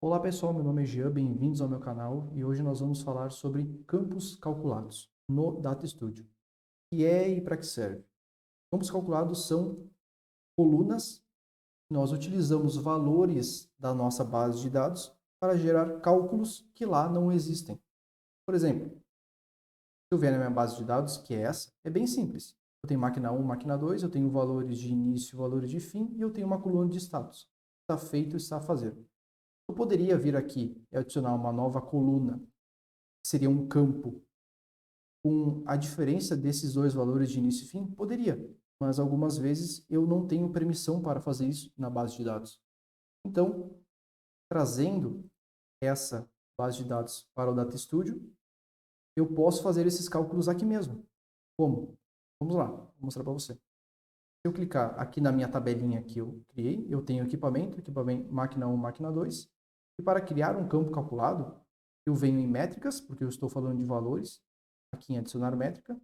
Olá pessoal, meu nome é Jean, bem-vindos ao meu canal e hoje nós vamos falar sobre campos calculados no Data Studio. O que é e para que serve? Campos calculados são colunas. Nós utilizamos valores da nossa base de dados para gerar cálculos que lá não existem. Por exemplo, se eu vier na minha base de dados, que é essa, é bem simples. Eu tenho máquina 1, máquina 2, eu tenho valores de início, valores de fim e eu tenho uma coluna de status. Está feito, está a fazer. Eu poderia vir aqui e adicionar uma nova coluna, que seria um campo, com a diferença desses dois valores de início e fim? Poderia, mas algumas vezes eu não tenho permissão para fazer isso na base de dados. Então, trazendo essa base de dados para o Data Studio, eu posso fazer esses cálculos aqui mesmo. Como? Vamos lá, vou mostrar para você. Se eu clicar aqui na minha tabelinha que eu criei, eu tenho equipamento, máquina 1, máquina 2, e para criar um campo calculado, eu venho em métricas, porque eu estou falando de valores, aqui em adicionar métrica,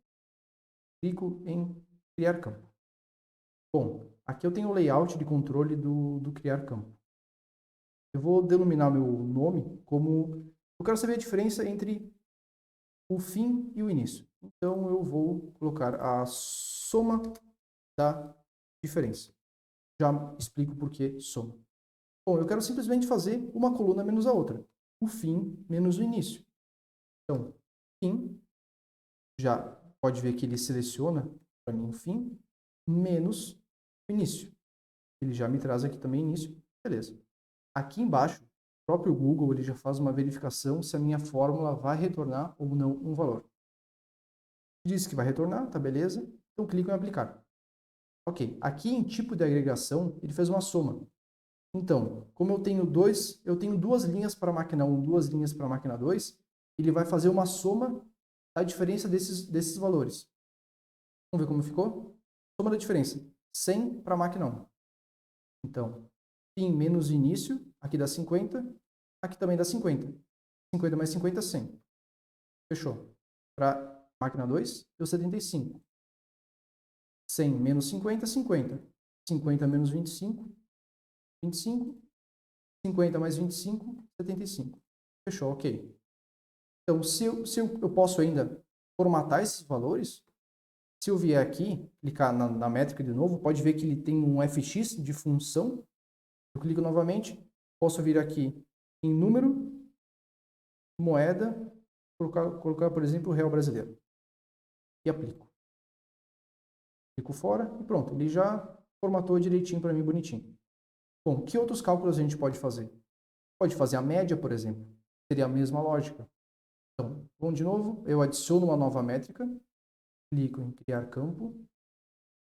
clico em criar campo. Bom, aqui eu tenho o layout de controle do criar campo. Eu vou denominar meu nome como... Eu quero saber a diferença entre o fim e o início. Então eu vou colocar a soma da diferença. Já explico por que soma. Bom, eu quero simplesmente fazer uma coluna menos a outra. O fim menos o início. Então, fim, já pode ver que ele seleciona para mim o fim, menos o início. Ele já me traz aqui também início. Beleza. Aqui embaixo, o próprio Google ele já faz uma verificação se a minha fórmula vai retornar ou não um valor. Diz que vai retornar, tá beleza? Então clico em aplicar. Ok, aqui em tipo de agregação, ele fez uma soma. Então, como eu tenho duas linhas para a máquina 1, duas linhas para a máquina 2, ele vai fazer uma soma da diferença desses valores. Vamos ver como ficou? Soma da diferença. 100 para a máquina 1. Então, fim menos início, aqui dá 50, aqui também dá 50. 50 mais 50, 100. Fechou. Para máquina 2, deu 75. 100 menos 50, 50. 50 menos 25, 25. 50 mais 25, 75. Fechou, ok. Então, se eu posso ainda formatar esses valores, se eu vier aqui, clicar na métrica de novo, pode ver que ele tem um fx de função. Eu clico novamente, posso vir aqui em número, moeda, colocar por exemplo, o real brasileiro. E aplico. Clico fora e pronto, ele já formatou direitinho para mim, bonitinho. Bom, que outros cálculos a gente pode fazer? Pode fazer a média, por exemplo. Seria a mesma lógica. Então, vamos de novo, eu adiciono uma nova métrica, clico em criar campo.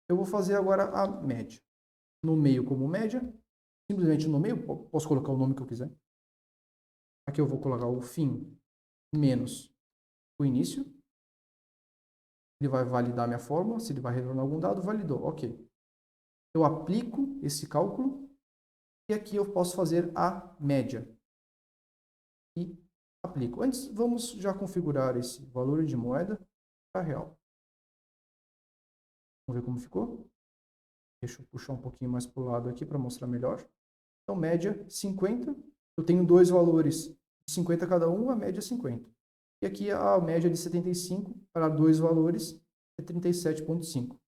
Eu vou fazer agora a média. Nomeio como média, simplesmente nomeio, posso colocar o nome que eu quiser. Aqui eu vou colocar o fim menos o início. Ele vai validar minha fórmula, se ele vai retornar algum dado, validou, ok. Eu aplico esse cálculo e aqui eu posso fazer a média. E aplico. Antes, vamos já configurar esse valor de moeda para real. Vamos ver como ficou. Deixa eu puxar um pouquinho mais para o lado aqui para mostrar melhor. Então, média 50. Eu tenho dois valores de 50 cada um, a média é 50. E aqui a média de 75 para dois valores é 37,5.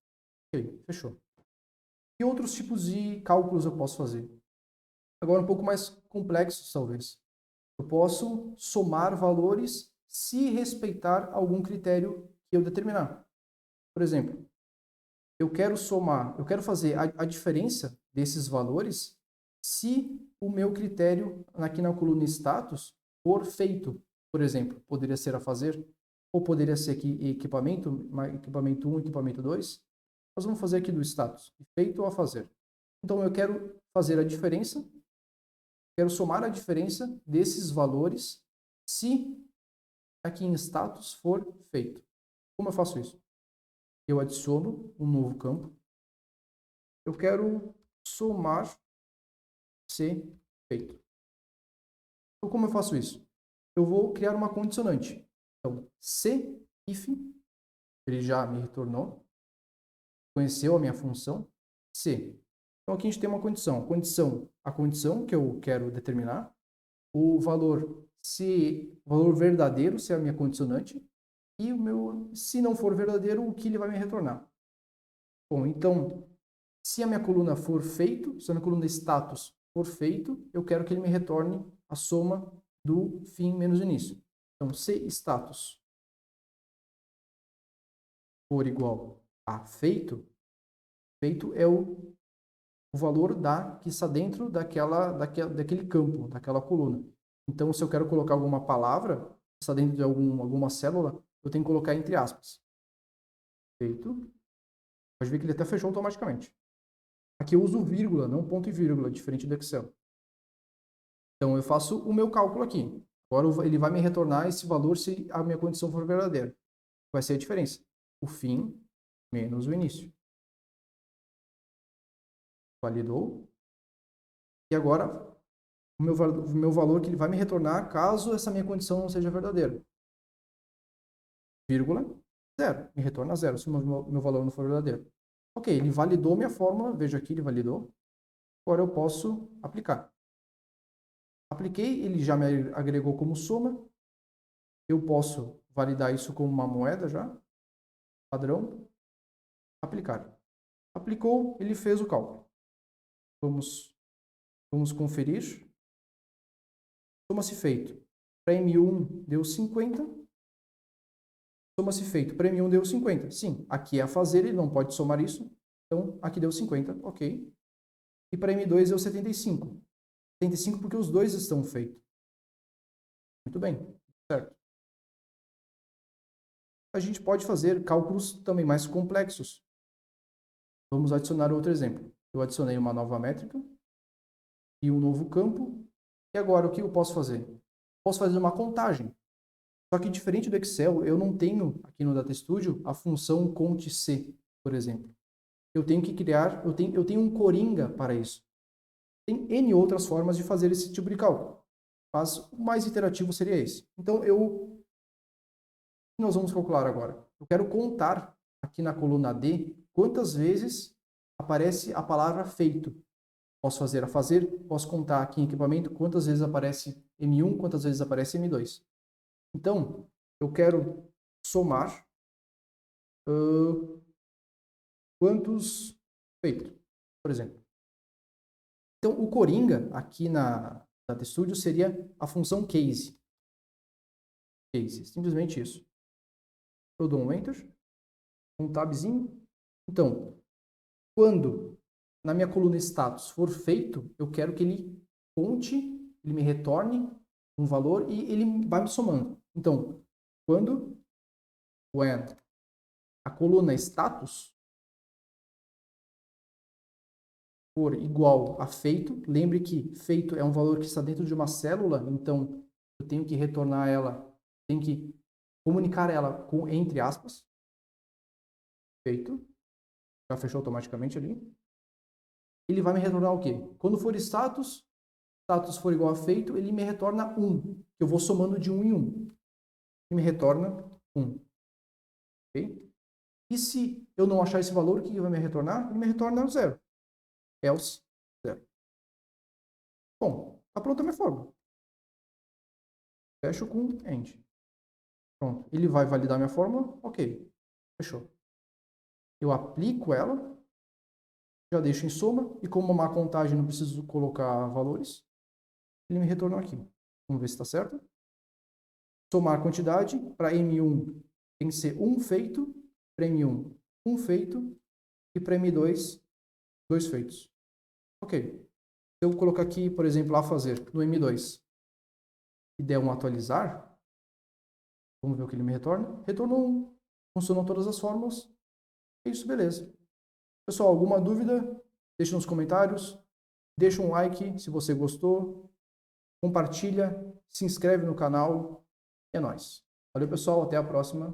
Ok, fechou. E outros tipos de cálculos eu posso fazer? Agora um pouco mais complexos, talvez. Eu posso somar valores se respeitar algum critério que eu determinar. Por exemplo, eu quero somar, eu quero fazer a diferença desses valores se o meu critério aqui na coluna status for feito. Por exemplo, poderia ser a fazer, ou poderia ser aqui equipamento 1, equipamento 2. Nós vamos fazer aqui do status, feito ou a fazer. Então eu quero fazer a diferença, quero somar a diferença desses valores se aqui em status for feito. Como eu faço isso? Eu adiciono um novo campo. Eu quero somar se feito. Então, como eu faço isso? Eu vou criar uma condicionante. Então, se if, ele já me retornou, conheceu a minha função, se. Então, aqui a gente tem uma condição. A condição que eu quero determinar, o valor, se o valor verdadeiro, se é a minha condicionante, e se não for verdadeiro, o que ele vai me retornar. Bom, então, se a minha coluna for feito, se a minha coluna status for feito, eu quero que ele me retorne a soma do fim menos o início. Então, se status for igual a feito, feito é o valor que está dentro daquele campo, daquela coluna. Então, se eu quero colocar alguma palavra que está dentro de alguma célula, eu tenho que colocar entre aspas. Feito. Pode ver que ele até fechou automaticamente. Aqui eu uso vírgula, não ponto e vírgula, diferente do Excel. Então, eu faço o meu cálculo aqui. Agora ele vai me retornar esse valor se a minha condição for verdadeira. Vai ser a diferença. O fim menos o início. Validou. E agora, o meu valor que ele vai me retornar caso essa minha condição não seja verdadeira. Vírgula, zero. Me retorna zero se o meu valor não for verdadeiro. Ok, ele validou minha fórmula. Veja aqui, ele validou. Agora eu posso aplicar. Apliquei, ele já me agregou como soma. Eu posso validar isso como uma moeda já. Padrão. Aplicar. Aplicou, ele fez o cálculo. Vamos conferir. Soma-se feito. Para M1 deu 50. Soma-se feito. Para M1 deu 50. Sim, aqui é a fazer, ele não pode somar isso. Então, aqui deu 50, ok. E para M2 deu 75. 75 porque os dois estão feitos. Muito bem, certo. A gente pode fazer cálculos também mais complexos. Vamos adicionar outro exemplo. Eu adicionei uma nova métrica e um novo campo. E agora, o que eu posso fazer? Posso fazer uma contagem. Só que diferente do Excel, eu não tenho aqui no Data Studio a função CONT-C, por exemplo. Eu tenho que criar, eu tenho um coringa para isso. Tem N outras formas de fazer esse tipo de cálculo. Mas o mais iterativo seria esse. Então, o que nós vamos calcular agora? Eu quero contar aqui na coluna D quantas vezes aparece a palavra feito. Posso fazer a fazer, posso contar aqui em equipamento quantas vezes aparece M1, quantas vezes aparece M2. Então, eu quero somar quantos feito, por exemplo. Então, o coringa aqui na Data Studio seria a função case. Case, simplesmente isso. Eu dou um Enter, um tabzinho. Então, quando na minha coluna status for feito, eu quero que ele conte, ele me retorne um valor e ele vai me somando. Então, quando when a coluna status for igual a feito, lembre que feito é um valor que está dentro de uma célula, então eu tenho que retornar ela, tenho que comunicar ela com entre aspas. Feito. Já fechou automaticamente ali. Ele vai me retornar o quê? Quando for status for igual a feito, ele me retorna 1. Eu vou somando de 1 em 1. Ele me retorna 1. Ok? E se eu não achar esse valor, o que ele vai me retornar? Ele me retorna 0. Else 0. Bom, está pronta a minha fórmula. Fecho com end. Pronto. Ele vai validar minha fórmula? Ok. Fechou. Eu aplico ela, já deixo em soma, e como uma contagem não preciso colocar valores, ele me retornou aqui. Vamos ver se está certo. Somar quantidade, para M1 tem que ser 1 feito, para M1 1 feito, e para M2 2 feitos. Ok. Se eu colocar aqui, por exemplo, a fazer no M2 e der um atualizar, vamos ver o que ele me retorna. Retornou 1. Funcionam todas as fórmulas. É isso, beleza. Pessoal, alguma dúvida? Deixa nos comentários. Deixa um like se você gostou. Compartilha, se inscreve no canal. É nóis. Valeu, pessoal. Até a próxima.